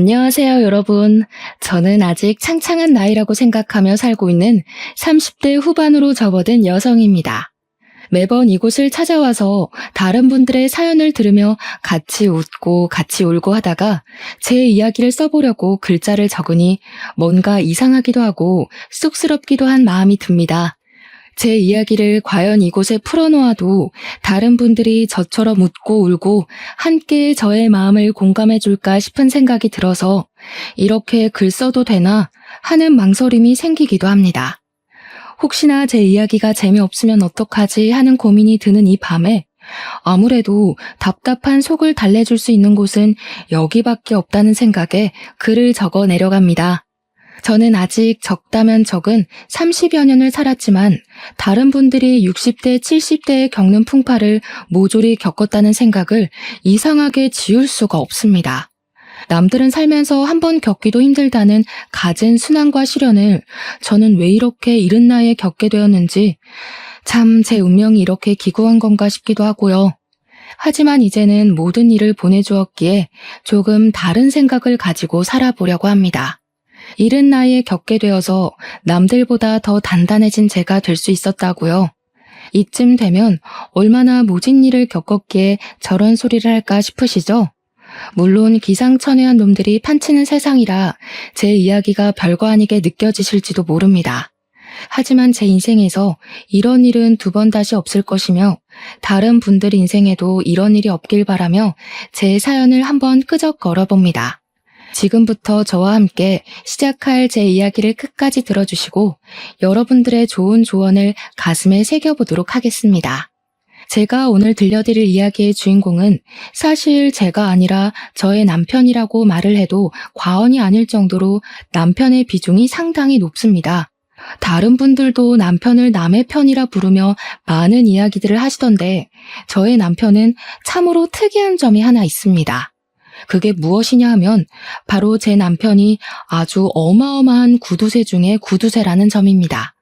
안녕하세요, 여러분. 저는 아직 창창한 나이라고 생각하며 살고 있는 30대 후반으로 접어든 여성입니다. 매번 이곳을 찾아와서 다른 분들의 사연을 들으며 같이 웃고 같이 울고 하다가 제 이야기를 써보려고 글자를 적으니 뭔가 이상하기도 하고 쑥스럽기도 한 마음이 듭니다. 제 이야기를 과연 이곳에 풀어놓아도 다른 분들이 저처럼 웃고 울고 함께 저의 마음을 공감해 줄까 싶은 생각이 들어서 이렇게 글 써도 되나 하는 망설임이 생기기도 합니다. 혹시나 제 이야기가 재미없으면 어떡하지 하는 고민이 드는 이 밤에 아무래도 답답한 속을 달래줄 수 있는 곳은 여기밖에 없다는 생각에 글을 적어 내려갑니다. 저는 아직 적다면 적은 30여 년을 살았지만 다른 분들이 60대, 70대에 겪는 풍파를 모조리 겪었다는 생각을 이상하게 지울 수가 없습니다. 남들은 살면서 한 번 겪기도 힘들다는 갖은 순환과 시련을 저는 왜 이렇게 이른 나이에 겪게 되었는지 참 제 운명이 이렇게 기구한 건가 싶기도 하고요. 하지만 이제는 모든 일을 보내주었기에 조금 다른 생각을 가지고 살아보려고 합니다. 이른 나이에 겪게 되어서 남들보다 더 단단해진 제가 될 수 있었다고요. 이쯤 되면 얼마나 모진 일을 겪었기에 저런 소리를 할까 싶으시죠? 물론 기상천외한 놈들이 판치는 세상이라 제 이야기가 별거 아니게 느껴지실지도 모릅니다. 하지만 제 인생에서 이런 일은 두 번 다시 없을 것이며 다른 분들 인생에도 이런 일이 없길 바라며 제 사연을 한번 끄적 걸어봅니다. 지금부터 저와 함께 시작할 제 이야기를 끝까지 들어주시고 여러분들의 좋은 조언을 가슴에 새겨보도록 하겠습니다. 제가 오늘 들려드릴 이야기의 주인공은 사실 제가 아니라 저의 남편이라고 말을 해도 과언이 아닐 정도로 남편의 비중이 상당히 높습니다. 다른 분들도 남편을 남의 편이라 부르며 많은 이야기들을 하시던데 저의 남편은 참으로 특이한 점이 하나 있습니다. 그게 무엇이냐 하면 바로 제 남편이 아주 어마어마한 구두쇠 중에 구두쇠라는 점입니다.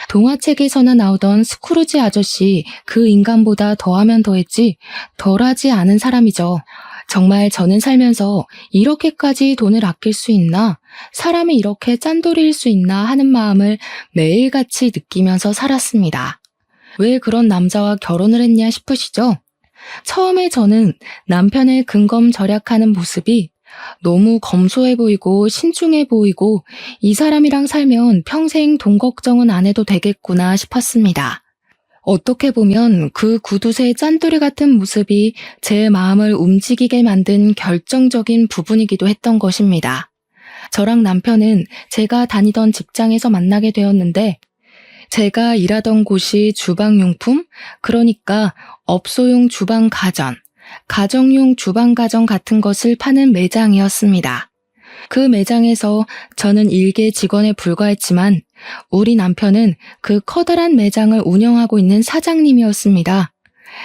동화책에서나 나오던 스크루지 아저씨 그 인간보다 더하면 더했지 덜하지 않은 사람이죠. 정말 저는 살면서 이렇게까지 돈을 아낄 수 있나? 사람이 이렇게 짠돌이일 수 있나 하는 마음을 매일같이 느끼면서 살았습니다. 왜 그런 남자와 결혼을 했냐 싶으시죠? 처음에 저는 남편의 근검절약하는 모습이 너무 검소해 보이고 신중해 보이고 이 사람이랑 살면 평생 돈 걱정은 안 해도 되겠구나 싶었습니다. 어떻게 보면 그 구두쇠 짠돌이 같은 모습이 제 마음을 움직이게 만든 결정적인 부분이기도 했던 것입니다. 저랑 남편은 제가 다니던 직장에서 만나게 되었는데 제가 일하던 곳이 주방용품, 그러니까 업소용 주방 가전, 가정용 주방 가전 같은 것을 파는 매장이었습니다. 그 매장에서 저는 일개 직원에 불과했지만 우리 남편은 그 커다란 매장을 운영하고 있는 사장님이었습니다.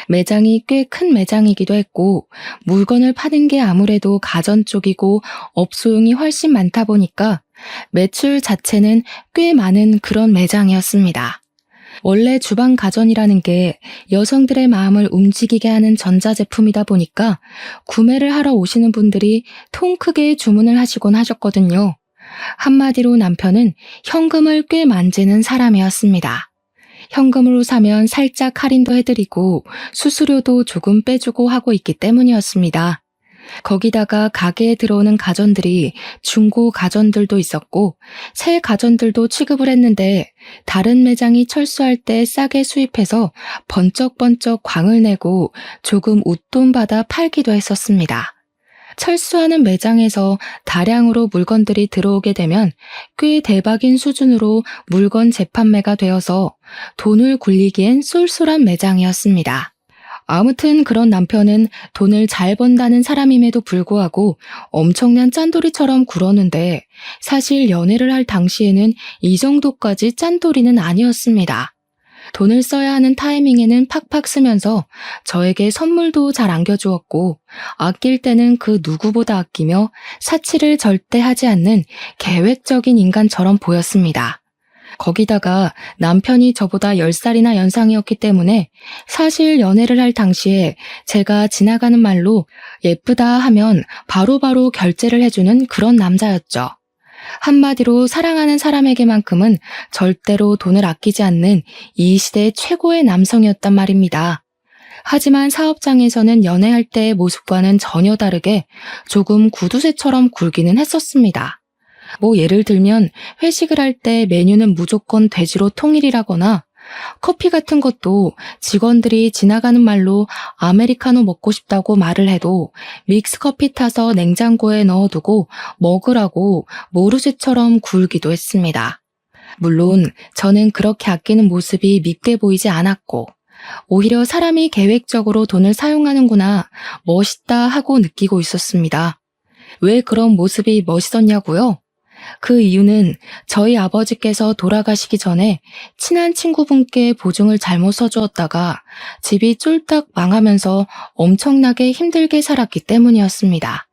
매장이 꽤 큰 매장이기도 했고 물건을 파는 게 아무래도 가전 쪽이고 업소용이 훨씬 많다 보니까 매출 자체는 꽤 많은 그런 매장이었습니다. 원래 주방 가전이라는 게 여성들의 마음을 움직이게 하는 전자제품이다 보니까 구매를 하러 오시는 분들이 통 크게 주문을 하시곤 하셨거든요. 한마디로 남편은 현금을 꽤 만지는 사람이었습니다. 현금으로 사면 살짝 할인도 해드리고 수수료도 조금 빼주고 하고 있기 때문이었습니다. 거기다가 가게에 들어오는 가전들이 중고 가전들도 있었고 새 가전들도 취급을 했는데 다른 매장이 철수할 때 싸게 수입해서 번쩍번쩍 광을 내고 조금 웃돈 받아 팔기도 했었습니다. 철수하는 매장에서 다량으로 물건들이 들어오게 되면 꽤 대박인 수준으로 물건 재판매가 되어서 돈을 굴리기엔 쏠쏠한 매장이었습니다. 아무튼 그런 남편은 돈을 잘 번다는 사람임에도 불구하고 엄청난 짠돌이처럼 굴었는데 사실 연애를 할 당시에는 이 정도까지 짠돌이는 아니었습니다. 돈을 써야 하는 타이밍에는 팍팍 쓰면서 저에게 선물도 잘 안겨주었고 아낄 때는 그 누구보다 아끼며 사치를 절대 하지 않는 계획적인 인간처럼 보였습니다. 거기다가 남편이 저보다 10살이나 연상이었기 때문에 사실 연애를 할 당시에 제가 지나가는 말로 예쁘다 하면 바로바로 결제를 해주는 그런 남자였죠. 한마디로 사랑하는 사람에게만큼은 절대로 돈을 아끼지 않는 이 시대 최고의 남성이었단 말입니다. 하지만 사업장에서는 연애할 때의 모습과는 전혀 다르게 조금 구두쇠처럼 굴기는 했었습니다. 예를 들면 회식을 할 때 메뉴는 무조건 돼지로 통일이라거나 커피 같은 것도 직원들이 지나가는 말로 아메리카노 먹고 싶다고 말을 해도 믹스커피 타서 냉장고에 넣어두고 먹으라고 모르쇠처럼 굴기도 했습니다. 물론 저는 그렇게 아끼는 모습이 밉게 보이지 않았고 오히려 사람이 계획적으로 돈을 사용하는구나 멋있다 하고 느끼고 있었습니다. 왜 그런 모습이 멋있었냐고요? 그 이유는 저희 아버지께서 돌아가시기 전에 친한 친구분께 보증을 잘못 써주었다가 집이 쫄딱 망하면서 엄청나게 힘들게 살았기 때문이었습니다.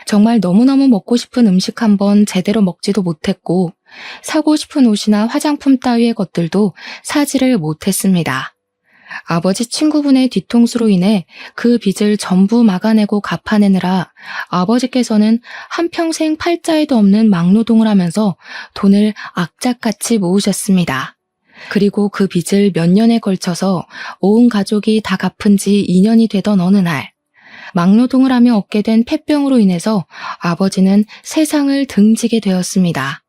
정말 너무너무 먹고 싶은 음식 한번 제대로 먹지도 못했고 사고 싶은 옷이나 화장품 따위의 것들도 사지를 못했습니다. 아버지 친구분의 뒤통수로 인해 그 빚을 전부 막아내고 갚아내느라 아버지께서는 한평생 팔자에도 없는 막노동을 하면서 돈을 악착같이 모으셨습니다. 그리고 그 빚을 몇 년에 걸쳐서 온 가족이 다 갚은 지 2년이 되던 어느 날 막노동을 하며 얻게 된 폐병으로 인해서 아버지는 세상을 등지게 되었습니다.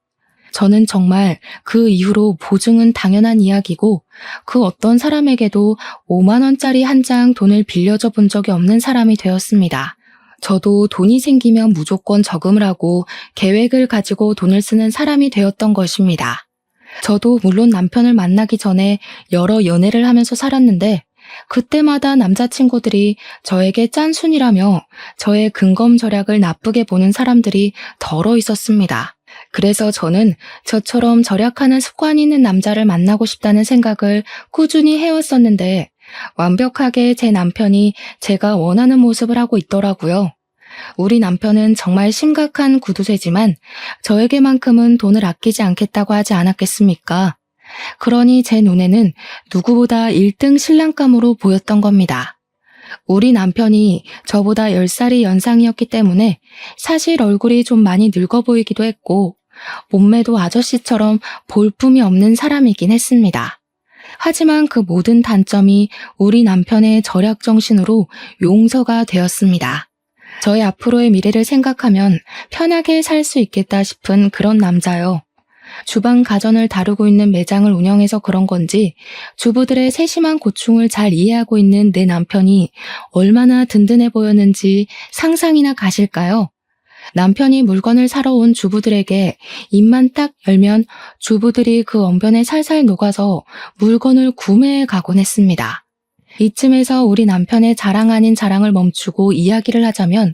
저는 정말 그 이후로 보증은 당연한 이야기고 그 어떤 사람에게도 5만 원짜리 한 장 돈을 빌려줘 본 적이 없는 사람이 되었습니다. 저도 돈이 생기면 무조건 저금을 하고 계획을 가지고 돈을 쓰는 사람이 되었던 것입니다. 저도 물론 남편을 만나기 전에 여러 연애를 하면서 살았는데 그때마다 남자친구들이 저에게 짠순이라며 저의 근검절약을 나쁘게 보는 사람들이 덜어 있었습니다. 그래서 저는 저처럼 절약하는 습관이 있는 남자를 만나고 싶다는 생각을 꾸준히 해왔었는데 완벽하게 제 남편이 제가 원하는 모습을 하고 있더라고요. 우리 남편은 정말 심각한 구두쇠지만 저에게만큼은 돈을 아끼지 않겠다고 하지 않았겠습니까? 그러니 제 눈에는 누구보다 1등 신랑감으로 보였던 겁니다. 우리 남편이 저보다 10살이 연상이었기 때문에 사실 얼굴이 좀 많이 늙어 보이기도 했고 몸매도 아저씨처럼 볼품이 없는 사람이긴 했습니다. 하지만 그 모든 단점이 우리 남편의 절약 정신으로 용서가 되었습니다. 저의 앞으로의 미래를 생각하면 편하게 살 수 있겠다 싶은 그런 남자요. 주방 가전을 다루고 있는 매장을 운영해서 그런 건지 주부들의 세심한 고충을 잘 이해하고 있는 내 남편이 얼마나 든든해 보였는지 상상이나 가실까요? 남편이 물건을 사러 온 주부들에게 입만 딱 열면 주부들이 그 언변에 살살 녹아서 물건을 구매해 가곤 했습니다. 이쯤에서 우리 남편의 자랑 아닌 자랑을 멈추고 이야기를 하자면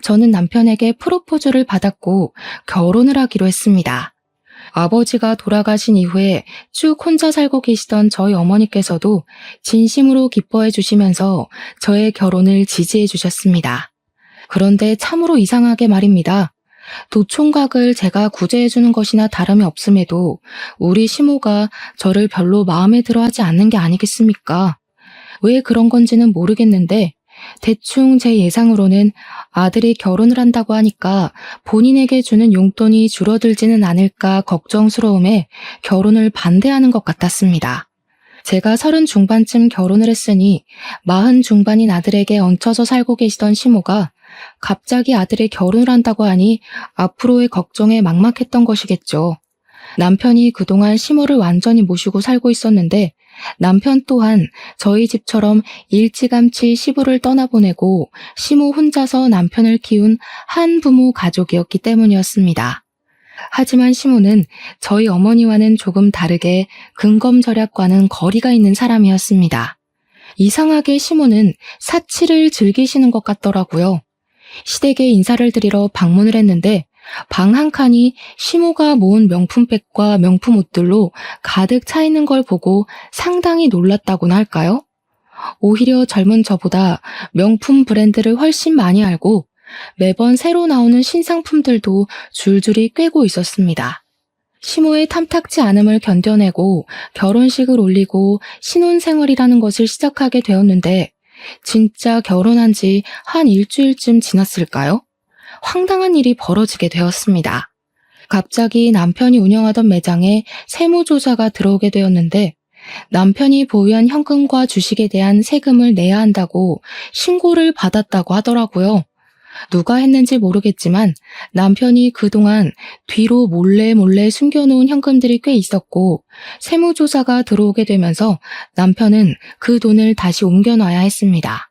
저는 남편에게 프로포즈를 받았고 결혼을 하기로 했습니다. 아버지가 돌아가신 이후에 쭉 혼자 살고 계시던 저희 어머니께서도 진심으로 기뻐해 주시면서 저의 결혼을 지지해 주셨습니다. 그런데 참으로 이상하게 말입니다. 도총각을 제가 구제해 주는 것이나 다름이 없음에도 우리 시모가 저를 별로 마음에 들어 하지 않는 게 아니겠습니까? 왜 그런 건지는 모르겠는데 대충 제 예상으로는 아들이 결혼을 한다고 하니까 본인에게 주는 용돈이 줄어들지는 않을까 걱정스러움에 결혼을 반대하는 것 같았습니다. 제가 30 중반쯤 결혼을 했으니 40 중반인 아들에게 얹혀서 살고 계시던 시모가 갑자기 아들이 결혼을 한다고 하니 앞으로의 걱정에 막막했던 것이겠죠. 남편이 그동안 시모를 완전히 모시고 살고 있었는데 남편 또한 저희 집처럼 일찌감치 시부를 떠나보내고 시모 혼자서 남편을 키운 한부모 가족이었기 때문이었습니다. 하지만 시모는 저희 어머니와는 조금 다르게 근검절약과는 거리가 있는 사람이었습니다. 이상하게 시모는 사치를 즐기시는 것 같더라고요. 시댁에 인사를 드리러 방문을 했는데 방 한 칸이 시모가 모은 명품백과 명품 옷들로 가득 차 있는 걸 보고 상당히 놀랐다고나 할까요? 오히려 젊은 저보다 명품 브랜드를 훨씬 많이 알고 매번 새로 나오는 신상품들도 줄줄이 꿰고 있었습니다. 시모의 탐탁지 않음을 견뎌내고 결혼식을 올리고 신혼생활이라는 것을 시작하게 되었는데 진짜 결혼한 지 한 일주일쯤 지났을까요? 황당한 일이 벌어지게 되었습니다. 갑자기 남편이 운영하던 매장에 세무조사가 들어오게 되었는데 남편이 보유한 현금과 주식에 대한 세금을 내야 한다고 신고를 받았다고 하더라고요. 누가 했는지 모르겠지만 남편이 그동안 뒤로 몰래 숨겨놓은 현금들이 꽤 있었고 세무조사가 들어오게 되면서 남편은 그 돈을 다시 옮겨놔야 했습니다.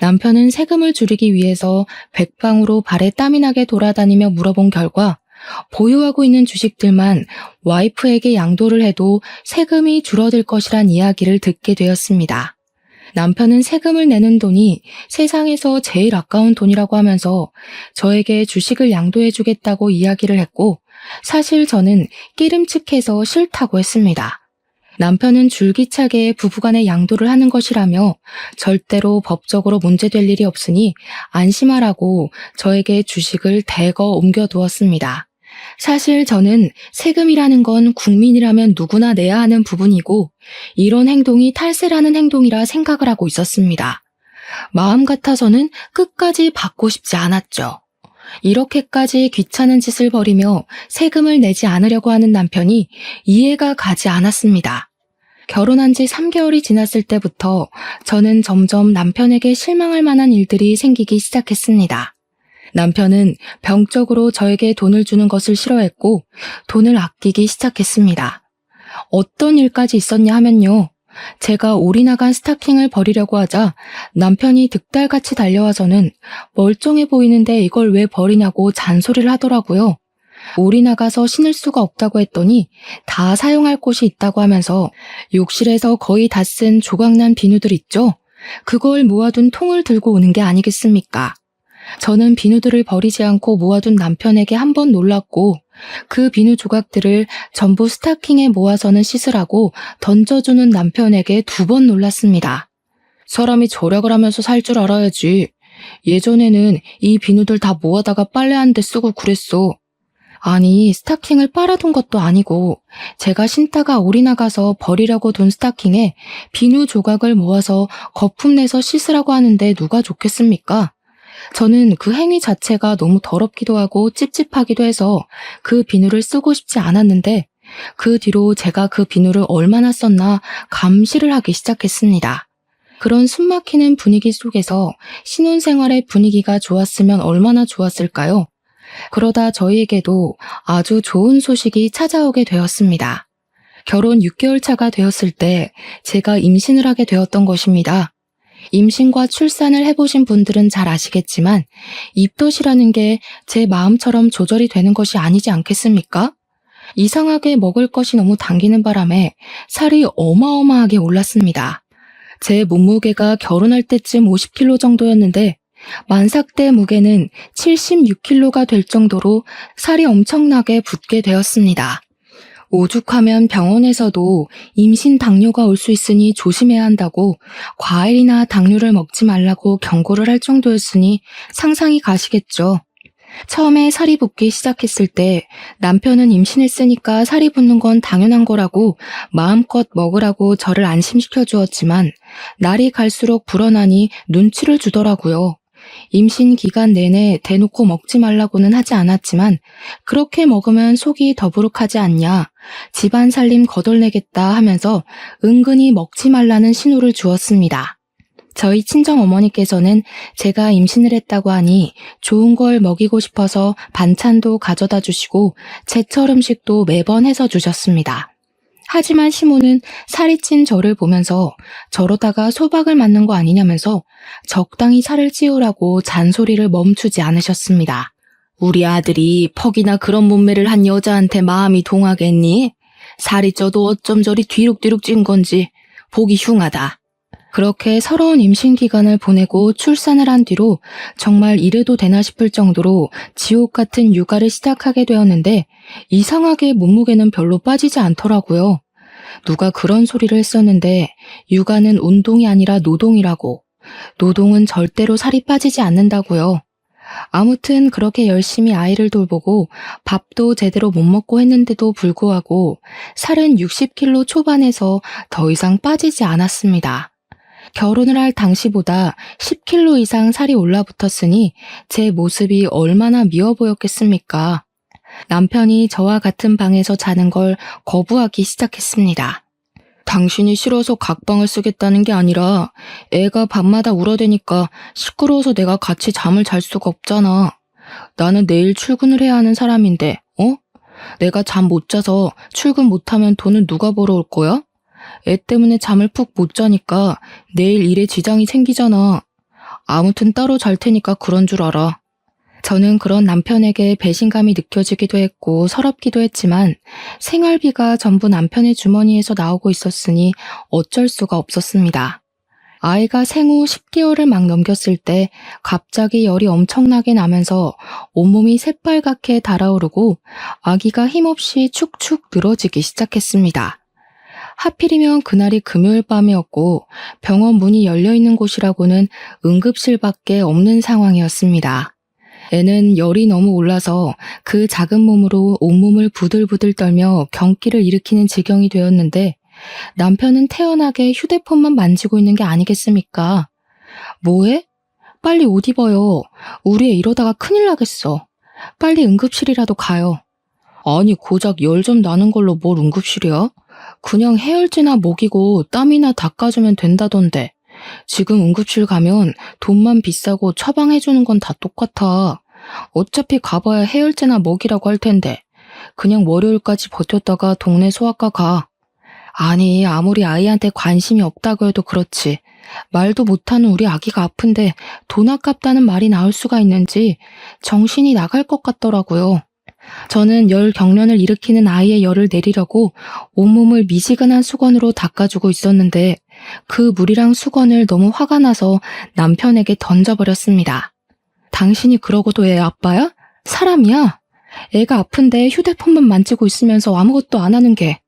남편은 세금을 줄이기 위해서 백방으로 발에 땀이 나게 돌아다니며 물어본 결과 보유하고 있는 주식들만 와이프에게 양도를 해도 세금이 줄어들 것이란 이야기를 듣게 되었습니다. 남편은 세금을 내는 돈이 세상에서 제일 아까운 돈이라고 하면서 저에게 주식을 양도해주겠다고 이야기를 했고 사실 저는 끼름칙해서 싫다고 했습니다. 남편은 줄기차게 부부간에 양도를 하는 것이라며 절대로 법적으로 문제될 일이 없으니 안심하라고 저에게 주식을 대거 옮겨두었습니다. 사실 저는 세금이라는 건 국민이라면 누구나 내야 하는 부분이고 이런 행동이 탈세라는 행동이라 생각을 하고 있었습니다. 마음 같아서는 끝까지 받고 싶지 않았죠. 이렇게까지 귀찮은 짓을 벌이며 세금을 내지 않으려고 하는 남편이 이해가 가지 않았습니다. 결혼한 지 3개월이 지났을 때부터 저는 점점 남편에게 실망할 만한 일들이 생기기 시작했습니다. 남편은 병적으로 저에게 돈을 주는 것을 싫어했고 돈을 아끼기 시작했습니다. 어떤 일까지 있었냐 하면요. 제가 올이 나간 스타킹을 버리려고 하자 남편이 득달같이 달려와서는 멀쩡해 보이는데 이걸 왜 버리냐고 잔소리를 하더라고요. 올이 나가서 신을 수가 없다고 했더니 다 사용할 곳이 있다고 하면서 욕실에서 거의 다 쓴 조각난 비누들 있죠? 그걸 모아둔 통을 들고 오는 게 아니겠습니까? 저는 비누들을 버리지 않고 모아둔 남편에게 한 번 놀랐고 그 비누 조각들을 전부 스타킹에 모아서는 씻으라고 던져주는 남편에게 2번 놀랐습니다. 사람이 절약을 하면서 살 줄 알아야지. 예전에는 이 비누들 다 모아다가 빨래하는데 쓰고 그랬어. 아니, 스타킹을 빨아둔 것도 아니고 제가 신다가 올이 나가서 버리려고 둔 스타킹에 비누 조각을 모아서 거품 내서 씻으라고 하는데 누가 좋겠습니까? 저는 그 행위 자체가 너무 더럽기도 하고 찝찝하기도 해서 그 비누를 쓰고 싶지 않았는데 그 뒤로 제가 그 비누를 얼마나 썼나 감시를 하기 시작했습니다. 그런 숨막히는 분위기 속에서 신혼생활의 분위기가 좋았으면 얼마나 좋았을까요? 그러다 저희에게도 아주 좋은 소식이 찾아오게 되었습니다. 결혼 6개월 차가 되었을 때 제가 임신을 하게 되었던 것입니다. 임신과 출산을 해보신 분들은 잘 아시겠지만 입덧이라는 게 제 마음처럼 조절이 되는 것이 아니지 않겠습니까? 이상하게 먹을 것이 너무 당기는 바람에 살이 어마어마하게 올랐습니다. 제 몸무게가 결혼할 때쯤 50kg 정도였는데 만삭 때 무게는 76kg가 될 정도로 살이 엄청나게 붙게 되었습니다. 오죽하면 병원에서도 임신 당뇨가 올 수 있으니 조심해야 한다고 과일이나 당류를 먹지 말라고 경고를 할 정도였으니 상상이 가시겠죠. 처음에 살이 붙기 시작했을 때 남편은 임신했으니까 살이 붙는 건 당연한 거라고 마음껏 먹으라고 저를 안심시켜 주었지만 날이 갈수록 불어나니 눈치를 주더라고요. 임신 기간 내내 대놓고 먹지 말라고는 하지 않았지만 그렇게 먹으면 속이 더부룩하지 않냐, 집안 살림 거덜내겠다 하면서 은근히 먹지 말라는 신호를 주었습니다. 저희 친정어머니께서는 제가 임신을 했다고 하니 좋은 걸 먹이고 싶어서 반찬도 가져다 주시고 제철 음식도 매번 해서 주셨습니다. 하지만 시모는 살이 찐 저를 보면서 저러다가 소박을 맞는 거 아니냐면서 적당히 살을 찌우라고 잔소리를 멈추지 않으셨습니다. 우리 아들이 퍽이나 그런 몸매를 한 여자한테 마음이 동하겠니? 살이 쪄도 어쩜 저리 뒤룩뒤룩 찐 건지 보기 흉하다. 그렇게 서러운 임신 기간을 보내고 출산을 한 뒤로 정말 이래도 되나 싶을 정도로 지옥 같은 육아를 시작하게 되었는데 이상하게 몸무게는 별로 빠지지 않더라고요. 누가 그런 소리를 했었는데 육아는 운동이 아니라 노동이라고, 노동은 절대로 살이 빠지지 않는다고요. 아무튼 그렇게 열심히 아이를 돌보고 밥도 제대로 못 먹고 했는데도 불구하고 살은 60kg 초반에서 더 이상 빠지지 않았습니다. 결혼을 할 당시보다 10kg 이상 살이 올라붙었으니 제 모습이 얼마나 미워 보였겠습니까? 남편이 저와 같은 방에서 자는 걸 거부하기 시작했습니다. 당신이 싫어서 각방을 쓰겠다는 게 아니라 애가 밤마다 울어대니까 시끄러워서 내가 같이 잠을 잘 수가 없잖아. 나는 내일 출근을 해야 하는 사람인데, 내가 잠 못 자서 출근 못하면 돈은 누가 벌어올 거야? 애 때문에 잠을 푹 못 자니까 내일 일에 지장이 생기잖아. 아무튼 따로 잘 테니까 그런 줄 알아. 저는 그런 남편에게 배신감이 느껴지기도 했고 서럽기도 했지만 생활비가 전부 남편의 주머니에서 나오고 있었으니 어쩔 수가 없었습니다. 아이가 생후 10개월을 막 넘겼을 때 갑자기 열이 엄청나게 나면서 온몸이 새빨갛게 달아오르고 아기가 힘없이 축축 늘어지기 시작했습니다. 하필이면 그날이 금요일 밤이었고 병원 문이 열려있는 곳이라고는 응급실밖에 없는 상황이었습니다. 애는 열이 너무 올라서 그 작은 몸으로 온몸을 부들부들 떨며 경기를 일으키는 지경이 되었는데 남편은 태연하게 휴대폰만 만지고 있는 게 아니겠습니까? 뭐해? 빨리 옷 입어요. 우리 애 이러다가 큰일 나겠어. 빨리 응급실이라도 가요. 아니 고작 열 좀 나는 걸로 뭘 응급실이야? 그냥 해열제나 먹이고 땀이나 닦아주면 된다던데. 지금 응급실 가면 돈만 비싸고 처방해주는 건 다 똑같아. 어차피 가봐야 해열제나 먹이라고 할 텐데. 그냥 월요일까지 버텼다가 동네 소아과 가. 아니 아무리 아이한테 관심이 없다고 해도 그렇지. 말도 못하는 우리 아기가 아픈데 돈 아깝다는 말이 나올 수가 있는지 정신이 나갈 것 같더라고요. 저는 열 경련을 일으키는 아이의 열을 내리려고 온몸을 미지근한 수건으로 닦아주고 있었는데 그 물이랑 수건을 너무 화가 나서 남편에게 던져버렸습니다. 당신이 그러고도 애 아빠야? 사람이야? 애가 아픈데 휴대폰만 만지고 있으면서 아무것도 안 하는 게.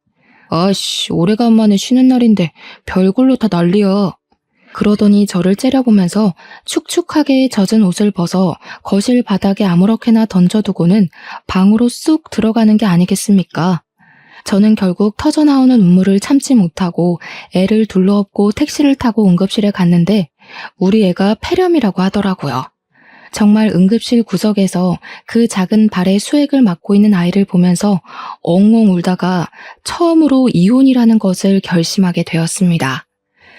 아씨, 오래간만에 쉬는 날인데 별걸로 다 난리야. 그러더니 저를 째려보면서 축축하게 젖은 옷을 벗어 거실 바닥에 아무렇게나 던져두고는 방으로 쑥 들어가는 게 아니겠습니까? 저는 결국 터져나오는 눈물을 참지 못하고 애를 둘러엎고 택시를 타고 응급실에 갔는데 우리 애가 폐렴이라고 하더라고요. 정말 응급실 구석에서 그 작은 발에 수액을 맞고 있는 아이를 보면서 엉엉 울다가 처음으로 이혼이라는 것을 결심하게 되었습니다.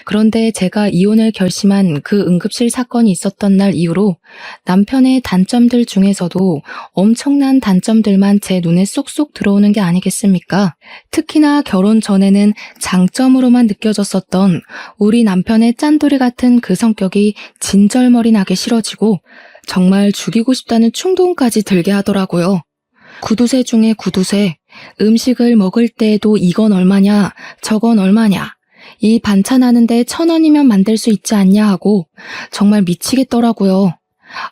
그런데 제가 이혼을 결심한 그 응급실 사건이 있었던 날 이후로 남편의 단점들 중에서도 엄청난 단점들만 제 눈에 쏙쏙 들어오는 게 아니겠습니까? 특히나 결혼 전에는 장점으로만 느껴졌었던 우리 남편의 짠돌이 같은 그 성격이 진절머리 나게 싫어지고 정말 죽이고 싶다는 충동까지 들게 하더라고요. 구두쇠 중에 구두쇠, 음식을 먹을 때에도 이건 얼마냐, 저건 얼마냐. 이 반찬 하는데 1,000원이면 만들 수 있지 않냐 하고 정말 미치겠더라고요.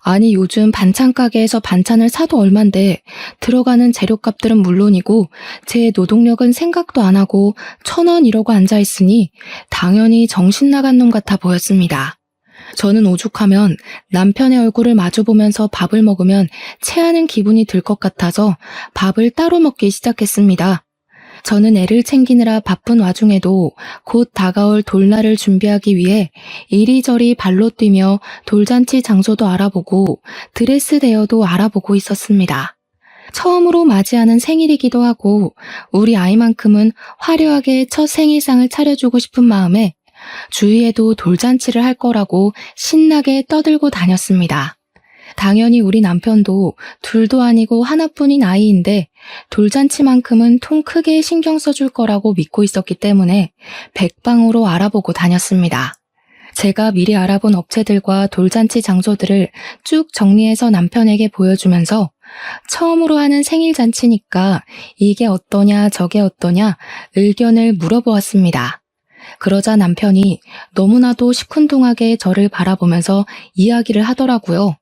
아니 요즘 반찬 가게에서 반찬을 사도 얼만데 들어가는 재료값들은 물론이고 제 노동력은 생각도 안 하고 1,000원 이러고 앉아있으니 당연히 정신 나간 놈 같아 보였습니다. 저는 오죽하면 남편의 얼굴을 마주보면서 밥을 먹으면 체하는 기분이 들 것 같아서 밥을 따로 먹기 시작했습니다. 저는 애를 챙기느라 바쁜 와중에도 곧 다가올 돌날을 준비하기 위해 이리저리 발로 뛰며 돌잔치 장소도 알아보고 드레스 대여도 알아보고 있었습니다. 처음으로 맞이하는 생일이기도 하고 우리 아이만큼은 화려하게 첫 생일상을 차려주고 싶은 마음에 주위에도 돌잔치를 할 거라고 신나게 떠들고 다녔습니다. 당연히 우리 남편도 둘도 아니고 하나뿐인 아이인데 돌잔치만큼은 통 크게 신경 써줄 거라고 믿고 있었기 때문에 백방으로 알아보고 다녔습니다. 제가 미리 알아본 업체들과 돌잔치 장소들을 쭉 정리해서 남편에게 보여주면서 처음으로 하는 생일잔치니까 이게 어떠냐 저게 어떠냐 의견을 물어보았습니다. 그러자 남편이 너무나도 시큰둥하게 저를 바라보면서 이야기를 하더라고요.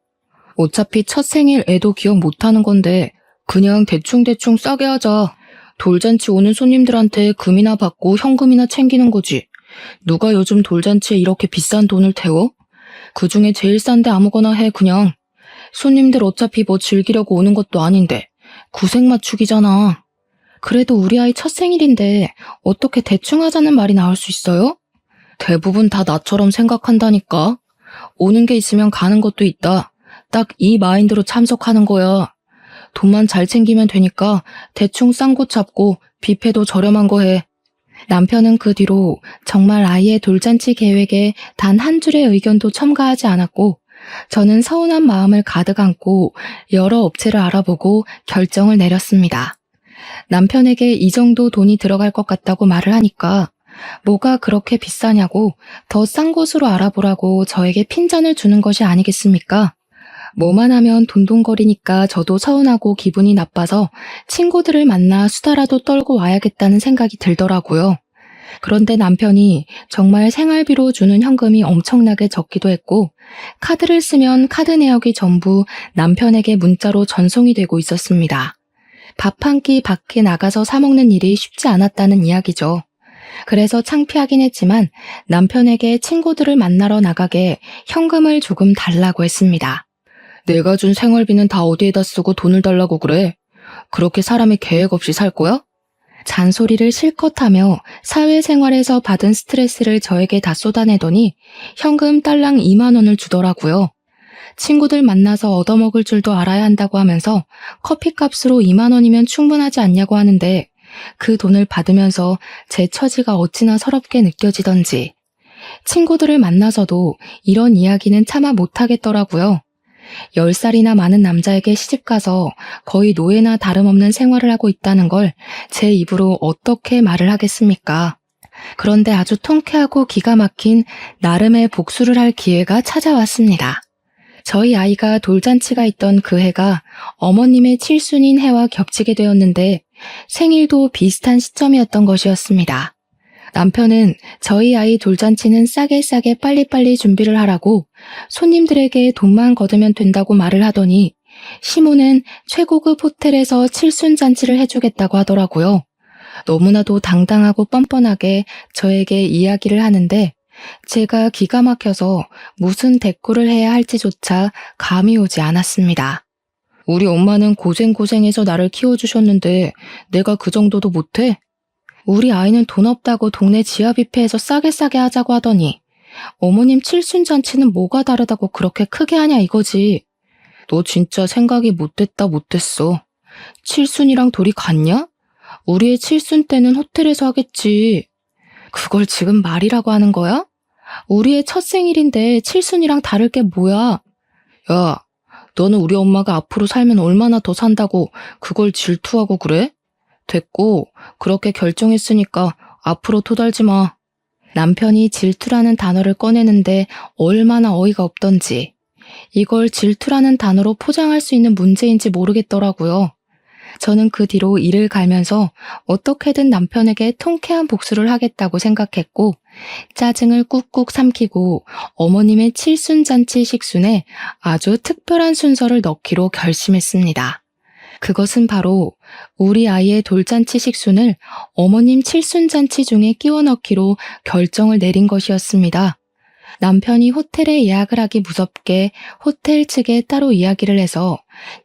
어차피 첫 생일 애도 기억 못하는 건데 그냥 대충대충 싸게 하자. 돌잔치 오는 손님들한테 금이나 받고 현금이나 챙기는 거지. 누가 요즘 돌잔치에 이렇게 비싼 돈을 태워? 그중에 제일 싼데 아무거나 해 그냥. 손님들 어차피 뭐 즐기려고 오는 것도 아닌데 구색 맞추기잖아. 그래도 우리 아이 첫 생일인데 어떻게 대충 하자는 말이 나올 수 있어요? 대부분 다 나처럼 생각한다니까. 오는 게 있으면 가는 것도 있다. 딱 이 마인드로 참석하는 거야. 돈만 잘 챙기면 되니까 대충 싼 곳 잡고 뷔페도 저렴한 거 해. 남편은 그 뒤로 정말 아이의 돌잔치 계획에 단 한 줄의 의견도 첨가하지 않았고 저는 서운한 마음을 가득 안고 여러 업체를 알아보고 결정을 내렸습니다. 남편에게 이 정도 돈이 들어갈 것 같다고 말을 하니까 뭐가 그렇게 비싸냐고 더 싼 곳으로 알아보라고 저에게 핀잔을 주는 것이 아니겠습니까? 뭐만 하면 돈돈거리니까 저도 서운하고 기분이 나빠서 친구들을 만나 수다라도 떨고 와야겠다는 생각이 들더라고요. 그런데 남편이 정말 생활비로 주는 현금이 엄청나게 적기도 했고 카드를 쓰면 카드 내역이 전부 남편에게 문자로 전송이 되고 있었습니다. 밥 한 끼 밖에 나가서 사 먹는 일이 쉽지 않았다는 이야기죠. 그래서 창피하긴 했지만 남편에게 친구들을 만나러 나가게 현금을 조금 달라고 했습니다. 내가 준 생활비는 다 어디에다 쓰고 돈을 달라고 그래? 그렇게 사람이 계획 없이 살 거야? 잔소리를 실컷 하며 사회생활에서 받은 스트레스를 저에게 다 쏟아내더니 현금 딸랑 2만 원을 주더라고요. 친구들 만나서 얻어먹을 줄도 알아야 한다고 하면서 커피값으로 2만 원이면 충분하지 않냐고 하는데 그 돈을 받으면서 제 처지가 어찌나 서럽게 느껴지던지 친구들을 만나서도 이런 이야기는 차마 못하겠더라고요. 10살이나 많은 남자에게 시집가서 거의 노예나 다름없는 생활을 하고 있다는 걸 제 입으로 어떻게 말을 하겠습니까? 그런데 아주 통쾌하고 기가 막힌 나름의 복수를 할 기회가 찾아왔습니다. 저희 아이가 돌잔치가 있던 그 해가 어머님의 칠순인 해와 겹치게 되었는데 생일도 비슷한 시점이었던 것이었습니다. 남편은 저희 아이 돌잔치는 싸게 빨리빨리 준비를 하라고 손님들에게 돈만 걷으면 된다고 말을 하더니 시모는 최고급 호텔에서 칠순잔치를 해주겠다고 하더라고요. 너무나도 당당하고 뻔뻔하게 저에게 이야기를 하는데 제가 기가 막혀서 무슨 대꾸를 해야 할지조차 감이 오지 않았습니다. 우리 엄마는 고생고생해서 나를 키워주셨는데 내가 그 정도도 못해? 우리 아이는 돈 없다고 동네 지하 뷔페에서 싸게 하자고 하더니 어머님 칠순잔치는 뭐가 다르다고 그렇게 크게 하냐 이거지. 너 진짜 생각이 못됐어. 칠순이랑 돌이 같냐? 우리의 칠순 때는 호텔에서 하겠지. 그걸 지금 말이라고 하는 거야? 우리의 첫 생일인데 칠순이랑 다를 게 뭐야? 야, 너는 우리 엄마가 앞으로 살면 얼마나 더 산다고 그걸 질투하고 그래? 됐고, 그렇게 결정했으니까 앞으로 토달지 마. 남편이 질투라는 단어를 꺼내는데 얼마나 어이가 없던지, 이걸 질투라는 단어로 포장할 수 있는 문제인지 모르겠더라고요. 저는 그 뒤로 이를 갈면서 어떻게든 남편에게 통쾌한 복수를 하겠다고 생각했고 짜증을 꾹꾹 삼키고 어머님의 칠순잔치 식순에 아주 특별한 순서를 넣기로 결심했습니다. 그것은 바로 우리 아이의 돌잔치 식순을 어머님 칠순잔치 중에 끼워 넣기로 결정을 내린 것이었습니다. 남편이 호텔에 예약을 하기 무섭게 호텔 측에 따로 이야기를 해서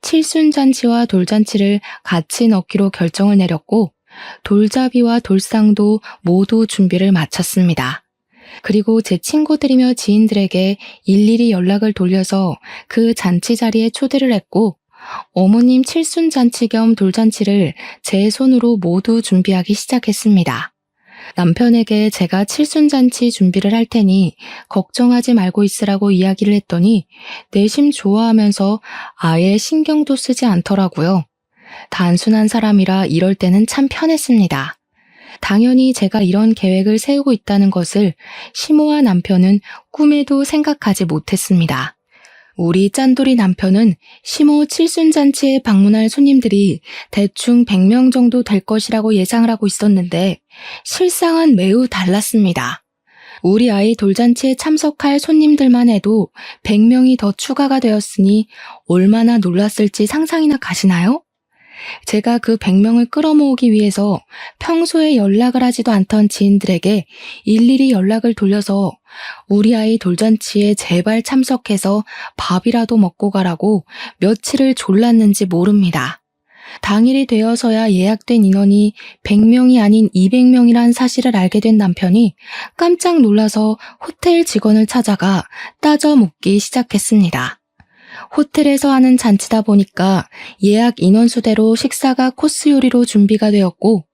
칠순잔치와 돌잔치를 같이 넣기로 결정을 내렸고 돌잡이와 돌상도 모두 준비를 마쳤습니다. 그리고 제 친구들이며 지인들에게 일일이 연락을 돌려서 그 잔치 자리에 초대를 했고 어머님 칠순잔치 겸 돌잔치를 제 손으로 모두 준비하기 시작했습니다. 남편에게 제가 칠순잔치 준비를 할 테니 걱정하지 말고 있으라고 이야기를 했더니 내심 좋아하면서 아예 신경도 쓰지 않더라고요. 단순한 사람이라 이럴 때는 참 편했습니다. 당연히 제가 이런 계획을 세우고 있다는 것을 시모와 남편은 꿈에도 생각하지 못했습니다. 우리 짠돌이 남편은 시모 칠순잔치에 방문할 손님들이 대충 100명 정도 될 것이라고 예상을 하고 있었는데 실상은 매우 달랐습니다. 우리 아이 돌잔치에 참석할 손님들만 해도 100명이 더 추가가 되었으니 얼마나 놀랐을지 상상이나 가시나요? 제가 그 100명을 끌어모으기 위해서 평소에 연락을 하지도 않던 지인들에게 일일이 연락을 돌려서 우리 아이 돌잔치에 제발 참석해서 밥이라도 먹고 가라고 며칠을 졸랐는지 모릅니다. 당일이 되어서야 예약된 인원이 100명이 아닌 200명이란 사실을 알게 된 남편이 깜짝 놀라서 호텔 직원을 찾아가 따져 묻기 시작했습니다. 호텔에서 하는 잔치다 보니까 예약 인원수대로 식사가 코스 요리로 준비가 되었고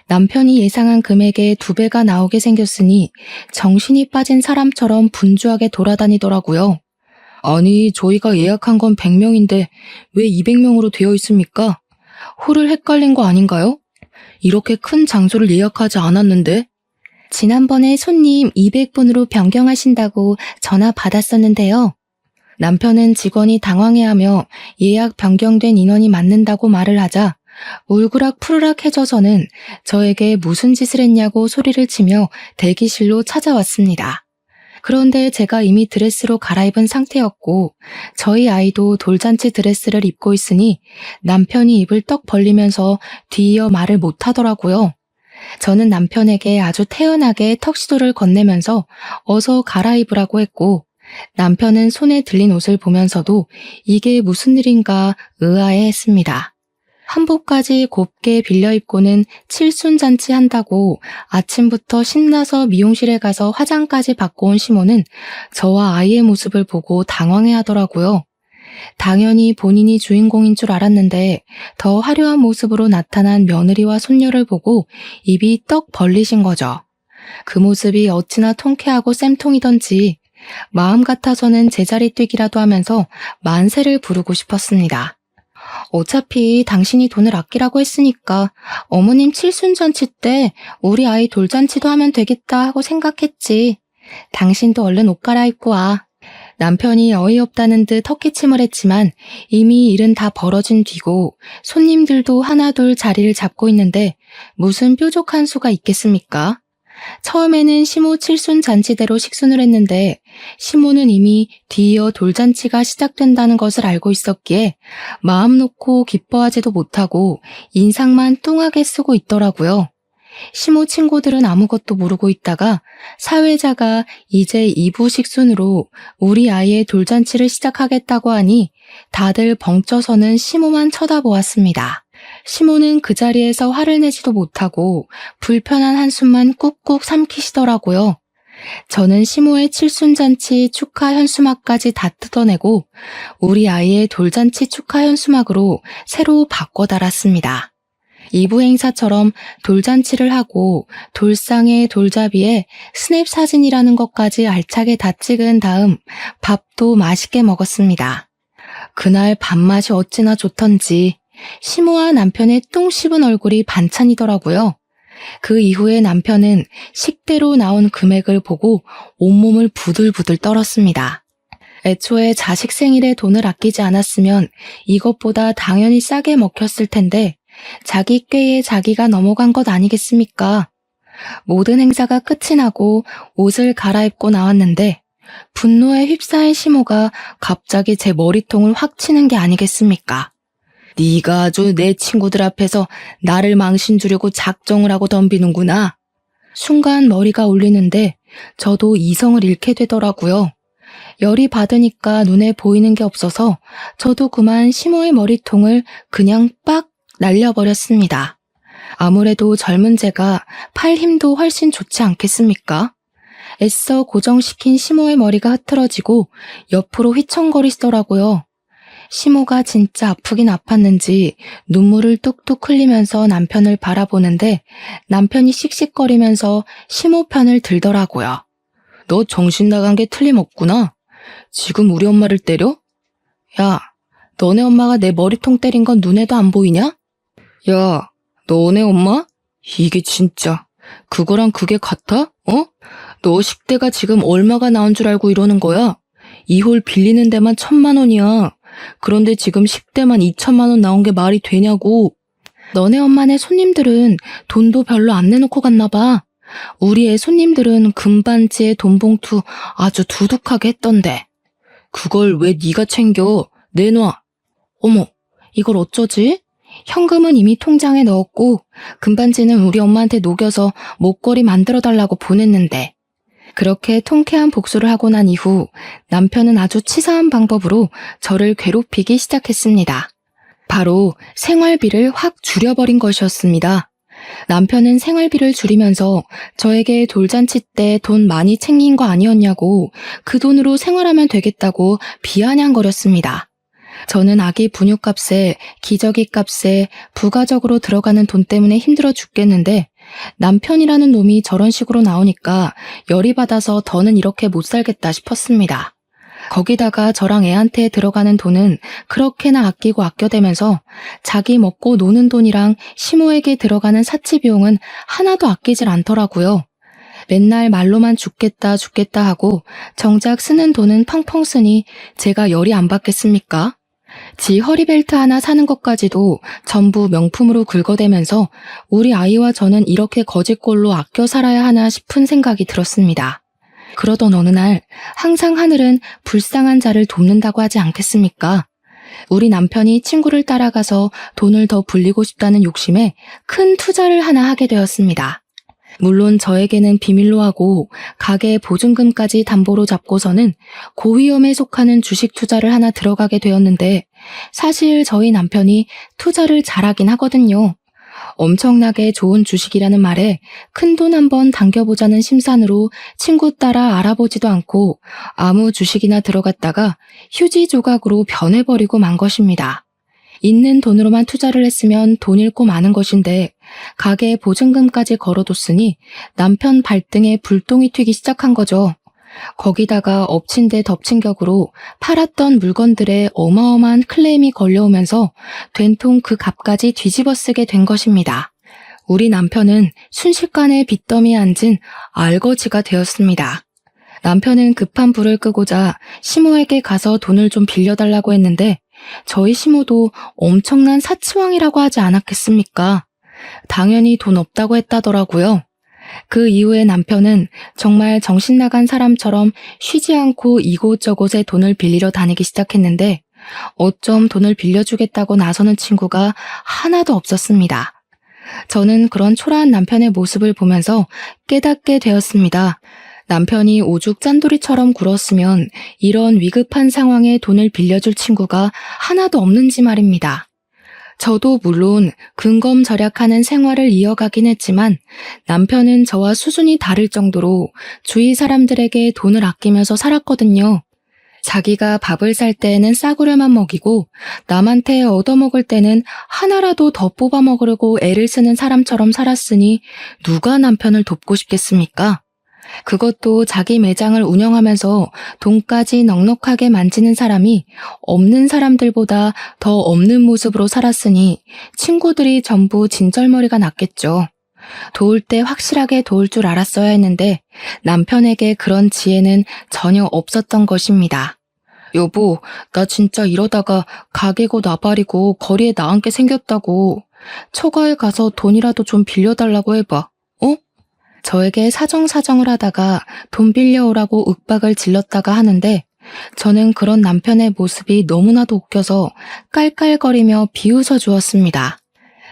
남편이 예상한 금액의 2배가 나오게 생겼으니 정신이 빠진 사람처럼 분주하게 돌아다니더라고요. 아니, 저희가 예약한 건 100명인데 왜 200명으로 되어 있습니까? 홀을 헷갈린 거 아닌가요? 이렇게 큰 장소를 예약하지 않았는데? 지난번에 손님 200분으로 변경하신다고 전화 받았었는데요. 남편은 직원이 당황해하며 예약 변경된 인원이 맞는다고 말을 하자 울그락푸르락해져서는 저에게 무슨 짓을 했냐고 소리를 치며 대기실로 찾아왔습니다. 그런데 제가 이미 드레스로 갈아입은 상태였고 저희 아이도 돌잔치 드레스를 입고 있으니 남편이 입을 떡 벌리면서 뒤이어 말을 못하더라고요. 저는 남편에게 아주 태연하게 턱시도를 건네면서 어서 갈아입으라고 했고 남편은 손에 들린 옷을 보면서도 이게 무슨 일인가 의아해했습니다. 한복까지 곱게 빌려 입고는 칠순잔치 한다고 아침부터 신나서 미용실에 가서 화장까지 받고 온 시모는 저와 아이의 모습을 보고 당황해하더라고요. 당연히 본인이 주인공인 줄 알았는데 더 화려한 모습으로 나타난 며느리와 손녀를 보고 입이 떡 벌리신 거죠. 그 모습이 어찌나 통쾌하고 쌤통이던지 마음 같아서는 제자리 뛰기라도 하면서 만세를 부르고 싶었습니다. 어차피 당신이 돈을 아끼라고 했으니까 어머님 칠순잔치 때 우리 아이 돌잔치도 하면 되겠다 하고 생각했지. 당신도 얼른 옷 갈아입고 와. 남편이 어이없다는 듯 헛기침을 했지만 이미 일은 다 벌어진 뒤고 손님들도 하나둘 자리를 잡고 있는데 무슨 뾰족한 수가 있겠습니까? 처음에는 시모 칠순 잔치대로 식순을 했는데 시모는 이미 뒤이어 돌잔치가 시작된다는 것을 알고 있었기에 마음 놓고 기뻐하지도 못하고 인상만 뚱하게 쓰고 있더라고요. 시모 친구들은 아무것도 모르고 있다가 사회자가 이제 2부 식순으로 우리 아이의 돌잔치를 시작하겠다고 하니 다들 벙쪄서는 시모만 쳐다보았습니다. 시모는 그 자리에서 화를 내지도 못하고 불편한 한숨만 꾹꾹 삼키시더라고요. 저는 시모의 칠순잔치 축하 현수막까지 다 뜯어내고 우리 아이의 돌잔치 축하 현수막으로 새로 바꿔 달았습니다. 2부 행사처럼 돌잔치를 하고 돌상에 돌잡이에 스냅 사진이라는 것까지 알차게 다 찍은 다음 밥도 맛있게 먹었습니다. 그날 밥맛이 어찌나 좋던지 시모와 남편의 똥 씹은 얼굴이 반찬이더라고요. 그 이후에 남편은 식대로 나온 금액을 보고 온몸을 부들부들 떨었습니다. 애초에 자식 생일에 돈을 아끼지 않았으면 이것보다 당연히 싸게 먹혔을 텐데 자기 꾀에 자기가 넘어간 것 아니겠습니까? 모든 행사가 끝이 나고 옷을 갈아입고 나왔는데 분노에 휩싸인 시모가 갑자기 제 머리통을 확 치는 게 아니겠습니까? 네가 아주 내 친구들 앞에서 나를 망신 주려고 작정을 하고 덤비는구나. 순간 머리가 울리는데 저도 이성을 잃게 되더라고요. 열이 받으니까 눈에 보이는 게 없어서 저도 그만 시모의 머리통을 그냥 빡 날려버렸습니다. 아무래도 젊은 제가 팔 힘도 훨씬 좋지 않겠습니까? 애써 고정시킨 시모의 머리가 흐트러지고 옆으로 휘청거리시더라고요. 시모가 진짜 아프긴 아팠는지 눈물을 뚝뚝 흘리면서 남편을 바라보는데 남편이 씩씩거리면서 시모 편을 들더라고요. 너 정신 나간 게 틀림없구나. 지금 우리 엄마를 때려? 야, 너네 엄마가 내 머리통 때린 건 눈에도 안 보이냐? 야, 너네 엄마? 이게 진짜 그거랑 그게 같아? 어? 너 식대가 지금 얼마가 나온 줄 알고 이러는 거야? 이 홀 빌리는 데만 1,000만 원이야. 그런데 지금 10대만 2천만 원 나온 게 말이 되냐고. 너네 엄마네 손님들은 돈도 별로 안 내놓고 갔나 봐. 우리 애 손님들은 금반지에 돈봉투 아주 두둑하게 했던데. 그걸 왜 네가 챙겨? 내놔. 어머, 이걸 어쩌지? 현금은 이미 통장에 넣었고 금반지는 우리 엄마한테 녹여서 목걸이 만들어달라고 보냈는데. 그렇게 통쾌한 복수를 하고 난 이후 남편은 아주 치사한 방법으로 저를 괴롭히기 시작했습니다. 바로 생활비를 확 줄여버린 것이었습니다. 남편은 생활비를 줄이면서 저에게 돌잔치 때 돈 많이 챙긴 거 아니었냐고 그 돈으로 생활하면 되겠다고 비아냥거렸습니다. 저는 아기 분유값에 기저귀 값에 부가적으로 들어가는 돈 때문에 힘들어 죽겠는데 남편이라는 놈이 저런 식으로 나오니까 열이 받아서 더는 이렇게 못 살겠다 싶었습니다. 거기다가 저랑 애한테 들어가는 돈은 그렇게나 아끼고 아껴대면서 자기 먹고 노는 돈이랑 시모에게 들어가는 사치 비용은 하나도 아끼질 않더라고요. 맨날 말로만 죽겠다 죽겠다 하고 정작 쓰는 돈은 펑펑 쓰니 제가 열이 안 받겠습니까? 지 허리벨트 하나 사는 것까지도 전부 명품으로 긁어대면서 우리 아이와 저는 이렇게 거지꼴로 아껴 살아야 하나 싶은 생각이 들었습니다. 그러던 어느 날 항상 하늘은 불쌍한 자를 돕는다고 하지 않겠습니까? 우리 남편이 친구를 따라가서 돈을 더 불리고 싶다는 욕심에 큰 투자를 하나 하게 되었습니다. 물론 저에게는 비밀로 하고 가게 보증금까지 담보로 잡고서는 고위험에 속하는 주식 투자를 하나 들어가게 되었는데 사실 저희 남편이 투자를 잘하긴 하거든요. 엄청나게 좋은 주식이라는 말에 큰돈 한번 당겨보자는 심산으로 친구 따라 알아보지도 않고 아무 주식이나 들어갔다가 휴지 조각으로 변해버리고 만 것입니다. 있는 돈으로만 투자를 했으면 돈 잃고 마는 것인데 가게에 보증금까지 걸어뒀으니 남편 발등에 불똥이 튀기 시작한 거죠. 거기다가 엎친 데 덮친 격으로 팔았던 물건들에 어마어마한 클레임이 걸려오면서 된통 그 값까지 뒤집어 쓰게 된 것입니다. 우리 남편은 순식간에 빚더미에 앉은 알거지가 되었습니다. 남편은 급한 불을 끄고자 시모에게 가서 돈을 좀 빌려달라고 했는데 저희 시모도 엄청난 사치왕이라고 하지 않았겠습니까? 당연히 돈 없다고 했다더라고요. 그 이후에 남편은 정말 정신 나간 사람처럼 쉬지 않고 이곳저곳에 돈을 빌리러 다니기 시작했는데 어쩜 돈을 빌려주겠다고 나서는 친구가 하나도 없었습니다. 저는 그런 초라한 남편의 모습을 보면서 깨닫게 되었습니다. 남편이 오죽 짠돌이처럼 굴었으면 이런 위급한 상황에 돈을 빌려줄 친구가 하나도 없는지 말입니다. 저도 물론 근검절약하는 생활을 이어가긴 했지만 남편은 저와 수준이 다를 정도로 주위 사람들에게 돈을 아끼면서 살았거든요. 자기가 밥을 살 때에는 싸구려만 먹이고 남한테 얻어먹을 때는 하나라도 더 뽑아 먹으려고 애를 쓰는 사람처럼 살았으니 누가 남편을 돕고 싶겠습니까? 그것도 자기 매장을 운영하면서 돈까지 넉넉하게 만지는 사람이 없는 사람들보다 더 없는 모습으로 살았으니 친구들이 전부 진절머리가 났겠죠. 도울 때 확실하게 도울 줄 알았어야 했는데 남편에게 그런 지혜는 전혀 없었던 것입니다. 여보, 나 진짜 이러다가 가게고 나발이고 거리에 나앉게 생겼다고. 처가에 가서 돈이라도 좀 빌려달라고 해봐. 어? 저에게 사정사정을 하다가 돈 빌려오라고 윽박을 질렀다가 하는데 저는 그런 남편의 모습이 너무나도 웃겨서 깔깔거리며 비웃어 주었습니다.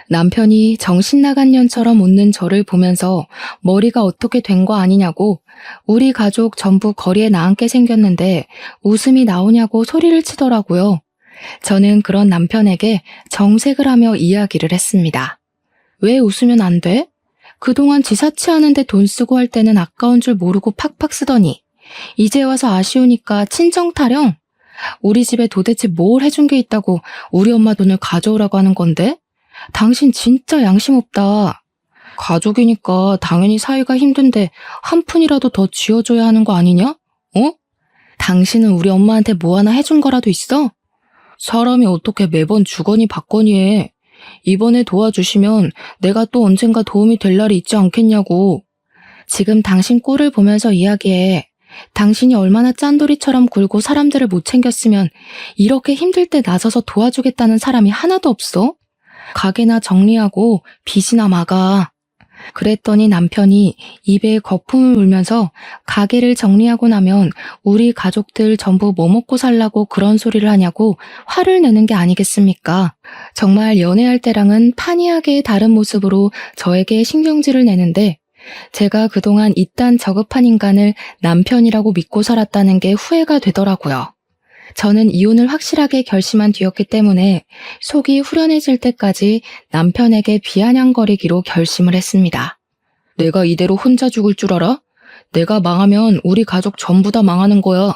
남편이 정신나간 년처럼 웃는 저를 보면서 머리가 어떻게 된 거 아니냐고 우리 가족 전부 거리에 나앉게 생겼는데 웃음이 나오냐고 소리를 치더라고요. 저는 그런 남편에게 정색을 하며 이야기를 했습니다. 왜 웃으면 안 돼? 그동안 지사치하는데 돈 쓰고 할 때는 아까운 줄 모르고 팍팍 쓰더니 이제 와서 아쉬우니까 친정 타령? 우리 집에 도대체 뭘 해준 게 있다고 우리 엄마 돈을 가져오라고 하는 건데? 당신 진짜 양심 없다. 가족이니까 당연히 사이가 힘든데 한 푼이라도 더 쥐어줘야 하는 거 아니냐? 어? 당신은 우리 엄마한테 뭐 하나 해준 거라도 있어? 사람이 어떻게 매번 주거니 받거니 해. 이번에 도와주시면 내가 또 언젠가 도움이 될 날이 있지 않겠냐고. 지금 당신 꼴을 보면서 이야기해. 당신이 얼마나 짠돌이처럼 굴고 사람들을 못 챙겼으면 이렇게 힘들 때 나서서 도와주겠다는 사람이 하나도 없어? 가게나 정리하고 빚이나 막아. 그랬더니 남편이 입에 거품을 물면서 가게를 정리하고 나면 우리 가족들 전부 뭐 먹고 살라고 그런 소리를 하냐고 화를 내는 게 아니겠습니까? 정말 연애할 때랑은 판이하게 다른 모습으로 저에게 신경질을 내는데 제가 그동안 이딴 저급한 인간을 남편이라고 믿고 살았다는 게 후회가 되더라고요. 저는 이혼을 확실하게 결심한 뒤였기 때문에 속이 후련해질 때까지 남편에게 비아냥거리기로 결심을 했습니다. 내가 이대로 혼자 죽을 줄 알아? 내가 망하면 우리 가족 전부 다 망하는 거야.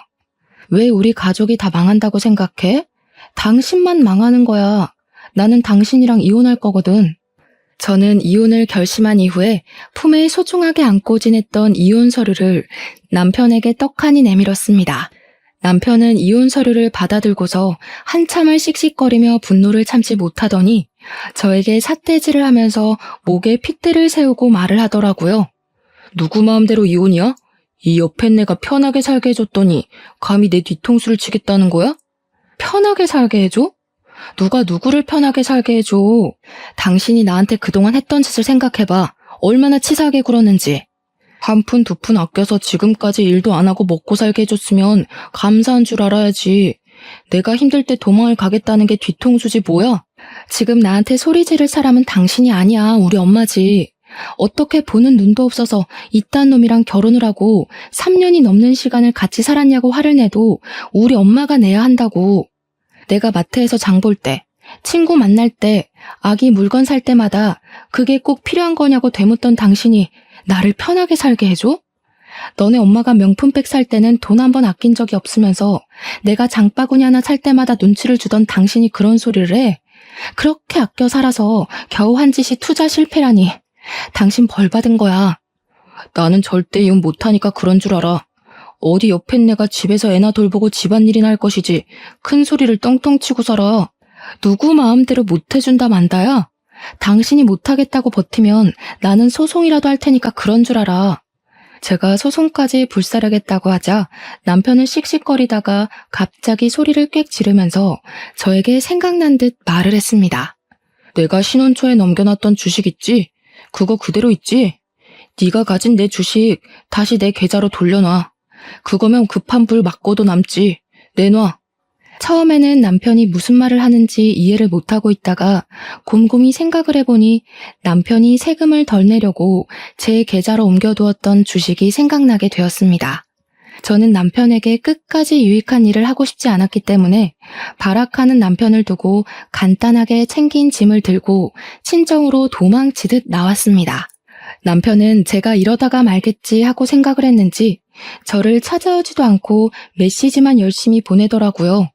왜 우리 가족이 다 망한다고 생각해? 당신만 망하는 거야. 나는 당신이랑 이혼할 거거든. 저는 이혼을 결심한 이후에 품에 소중하게 안고 지냈던 이혼 서류를 남편에게 떡하니 내밀었습니다. 남편은 이혼 서류를 받아들고서 한참을 씩씩거리며 분노를 참지 못하더니 저에게 삿대질을 하면서 목에 핏대를 세우고 말을 하더라고요. 누구 마음대로 이혼이야? 이 옆엔 내가 편하게 살게 해줬더니 감히 내 뒤통수를 치겠다는 거야? 편하게 살게 해줘? 누가 누구를 편하게 살게 해줘? 당신이 나한테 그동안 했던 짓을 생각해봐. 얼마나 치사하게 굴었는지. 한 푼 두 푼 아껴서 지금까지 일도 안 하고 먹고 살게 해줬으면 감사한 줄 알아야지. 내가 힘들 때 도망을 가겠다는 게 뒤통수지 뭐야? 지금 나한테 소리 지를 사람은 당신이 아니야. 우리 엄마지. 어떻게 보는 눈도 없어서 이딴 놈이랑 결혼을 하고 3년이 넘는 시간을 같이 살았냐고 화를 내도 우리 엄마가 내야 한다고. 내가 마트에서 장 볼 때, 친구 만날 때, 아기 물건 살 때마다 그게 꼭 필요한 거냐고 되묻던 당신이 나를 편하게 살게 해줘? 너네 엄마가 명품백 살 때는 돈 한 번 아낀 적이 없으면서 내가 장바구니 하나 살 때마다 눈치를 주던 당신이 그런 소리를 해? 그렇게 아껴 살아서 겨우 한 짓이 투자 실패라니. 당신 벌 받은 거야. 나는 절대 이혼 못하니까 그런 줄 알아. 어디 옆엔 내가 집에서 애나 돌보고 집안일이나 할 것이지 큰 소리를 떵떵 치고 살아. 누구 마음대로 못해준다 만다야. 당신이 못하겠다고 버티면 나는 소송이라도 할 테니까 그런 줄 알아. 제가 소송까지 불사르겠다고 하자 남편은 씩씩거리다가 갑자기 소리를 꽥 지르면서 저에게 생각난 듯 말을 했습니다. 내가 신혼 초에 넘겨놨던 주식 있지? 그거 그대로 있지? 네가 가진 내 주식 다시 내 계좌로 돌려놔. 그거면 급한 불 맞고도 남지. 내놔. 처음에는 남편이 무슨 말을 하는지 이해를 못하고 있다가 곰곰이 생각을 해보니 남편이 세금을 덜 내려고 제 계좌로 옮겨두었던 주식이 생각나게 되었습니다. 저는 남편에게 끝까지 유익한 일을 하고 싶지 않았기 때문에 발악하는 남편을 두고 간단하게 챙긴 짐을 들고 친정으로 도망치듯 나왔습니다. 남편은 제가 이러다가 말겠지 하고 생각을 했는지 저를 찾아오지도 않고 메시지만 열심히 보내더라고요.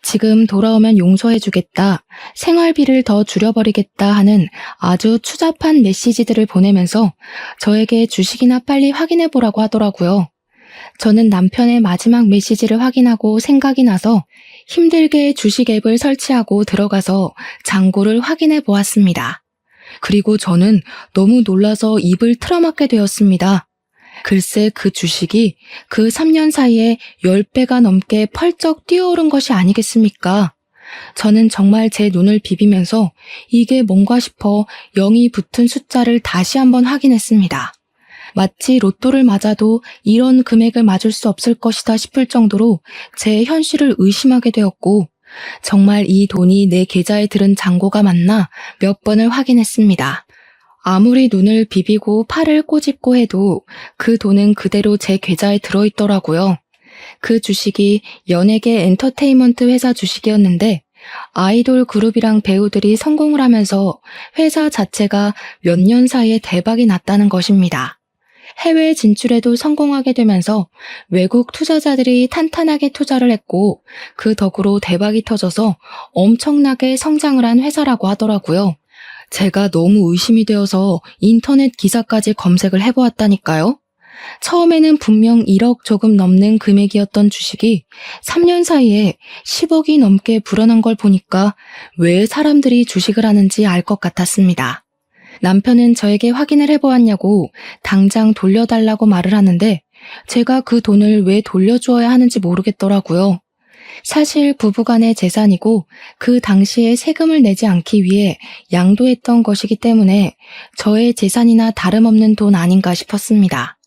지금 돌아오면 용서해주겠다, 생활비를 더 줄여버리겠다 하는 아주 추잡한 메시지들을 보내면서 저에게 주식이나 빨리 확인해보라고 하더라고요. 저는 남편의 마지막 메시지를 확인하고 생각이 나서 힘들게 주식 앱을 설치하고 들어가서 잔고를 확인해 보았습니다. 그리고 저는 너무 놀라서 입을 틀어막게 되었습니다. 글쎄 그 주식이 그 3년 사이에 10배가 넘게 펄쩍 뛰어오른 것이 아니겠습니까? 저는 정말 제 눈을 비비면서 이게 뭔가 싶어 0이 붙은 숫자를 다시 한번 확인했습니다. 마치 로또를 맞아도 이런 금액을 맞을 수 없을 것이다 싶을 정도로 제 현실을 의심하게 되었고 정말 이 돈이 내 계좌에 들은 잔고가 맞나 몇 번을 확인했습니다. 아무리 눈을 비비고 팔을 꼬집고 해도 그 돈은 그대로 제 계좌에 들어있더라고요. 그 주식이 연예계 엔터테인먼트 회사 주식이었는데 아이돌 그룹이랑 배우들이 성공을 하면서 회사 자체가 몇 년 사이에 대박이 났다는 것입니다. 해외 진출에도 성공하게 되면서 외국 투자자들이 탄탄하게 투자를 했고 그 덕으로 대박이 터져서 엄청나게 성장을 한 회사라고 하더라고요. 제가 너무 의심이 되어서 인터넷 기사까지 검색을 해보았다니까요. 처음에는 분명 1억 조금 넘는 금액이었던 주식이 3년 사이에 10억이 넘게 불어난 걸 보니까 왜 사람들이 주식을 하는지 알 것 같았습니다. 남편은 저에게 확인을 해보았냐고 당장 돌려달라고 말을 하는데 제가 그 돈을 왜 돌려주어야 하는지 모르겠더라고요. 사실 부부간의 재산이고 그 당시에 세금을 내지 않기 위해 양도했던 것이기 때문에 저의 재산이나 다름없는 돈 아닌가 싶었습니다.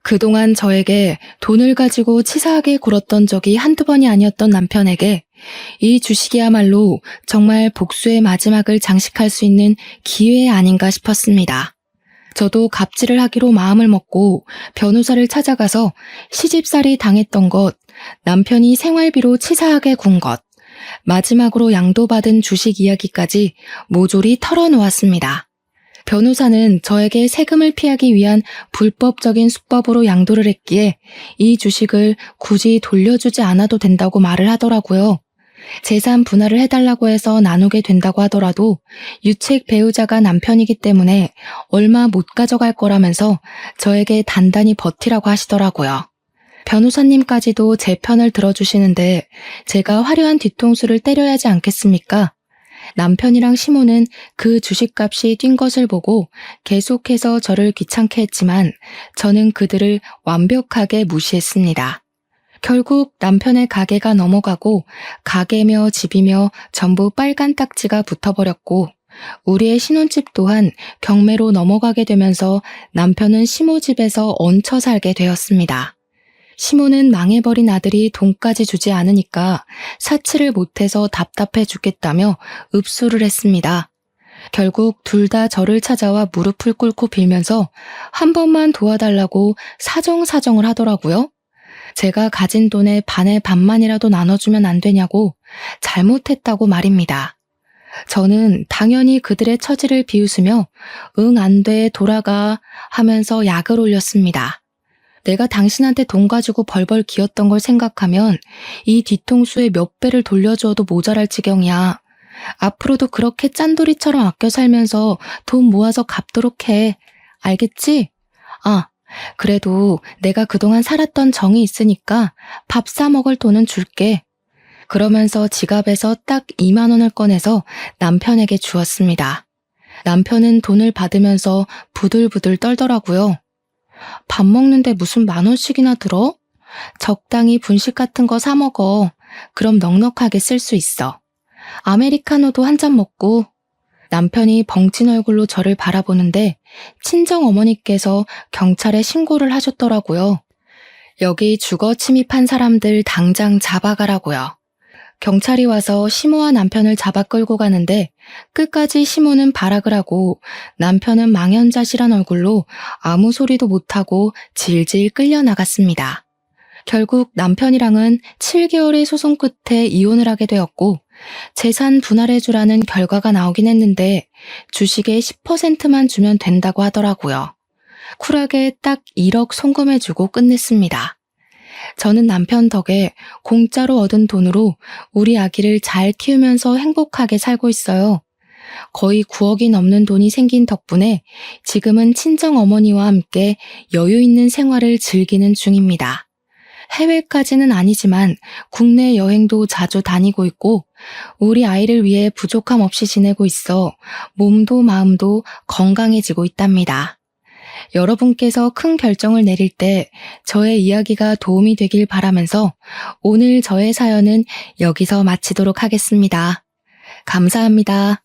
그동안 저에게 돈을 가지고 치사하게 굴었던 적이 한두 번이 아니었던 남편에게 이 주식이야말로 정말 복수의 마지막을 장식할 수 있는 기회 아닌가 싶었습니다. 저도 갑질을 하기로 마음을 먹고 변호사를 찾아가서 시집살이 당했던 것, 남편이 생활비로 치사하게 군 것, 마지막으로 양도받은 주식 이야기까지 모조리 털어놓았습니다. 변호사는 저에게 세금을 피하기 위한 불법적인 수법으로 양도를 했기에 이 주식을 굳이 돌려주지 않아도 된다고 말을 하더라고요. 재산 분할을 해달라고 해서 나누게 된다고 하더라도 유책 배우자가 남편이기 때문에 얼마 못 가져갈 거라면서 저에게 단단히 버티라고 하시더라고요. 변호사님까지도 제 편을 들어주시는데 제가 화려한 뒤통수를 때려야 하지 않겠습니까? 남편이랑 시모는 그 주식값이 뛴 것을 보고 계속해서 저를 귀찮게 했지만 저는 그들을 완벽하게 무시했습니다. 결국 남편의 가게가 넘어가고 가게며 집이며 전부 빨간 딱지가 붙어버렸고 우리의 신혼집 또한 경매로 넘어가게 되면서 남편은 시모 집에서 얹혀 살게 되었습니다. 시모는 망해버린 아들이 돈까지 주지 않으니까 사치를 못해서 답답해 죽겠다며 읍수를 했습니다. 결국 둘 다 저를 찾아와 무릎을 꿇고 빌면서 한 번만 도와달라고 사정사정을 하더라고요. 제가 가진 돈의 반의 반만이라도 나눠주면 안 되냐고 잘못했다고 말입니다. 저는 당연히 그들의 처지를 비웃으며 응, 안 돼, 돌아가 하면서 약을 올렸습니다. 내가 당신한테 돈 가지고 벌벌 기었던 걸 생각하면 이 뒤통수에 몇 배를 돌려주어도 모자랄 지경이야. 앞으로도 그렇게 짠돌이처럼 아껴 살면서 돈 모아서 갚도록 해. 알겠지? 아, 그래도 내가 그동안 살았던 정이 있으니까 밥 사 먹을 돈은 줄게. 그러면서 지갑에서 딱 2만 원을 꺼내서 남편에게 주었습니다. 남편은 돈을 받으면서 부들부들 떨더라고요. 밥 먹는데 무슨 10,000원씩이나 들어? 적당히 분식 같은 거 사 먹어. 그럼 넉넉하게 쓸 수 있어. 아메리카노도 한 잔 먹고. 남편이 벙찐 얼굴로 저를 바라보는데 친정 어머니께서 경찰에 신고를 하셨더라고요. 여기 주거 침입한 사람들 당장 잡아가라고요. 경찰이 와서 시모와 남편을 잡아 끌고 가는데 끝까지 시모는 발악을 하고 남편은 망연자실한 얼굴로 아무 소리도 못하고 질질 끌려나갔습니다. 결국 남편이랑은 7개월의 소송 끝에 이혼을 하게 되었고 재산 분할해주라는 결과가 나오긴 했는데 주식의 10%만 주면 된다고 하더라고요. 쿨하게 딱 1억 송금해주고 끝냈습니다. 저는 남편 덕에 공짜로 얻은 돈으로 우리 아기를 잘 키우면서 행복하게 살고 있어요. 거의 9억이 넘는 돈이 생긴 덕분에 지금은 친정어머니와 함께 여유 있는 생활을 즐기는 중입니다. 해외까지는 아니지만 국내 여행도 자주 다니고 있고 우리 아이를 위해 부족함 없이 지내고 있어 몸도 마음도 건강해지고 있답니다. 여러분께서 큰 결정을 내릴 때 저의 이야기가 도움이 되길 바라면서 오늘 저의 사연은 여기서 마치도록 하겠습니다. 감사합니다.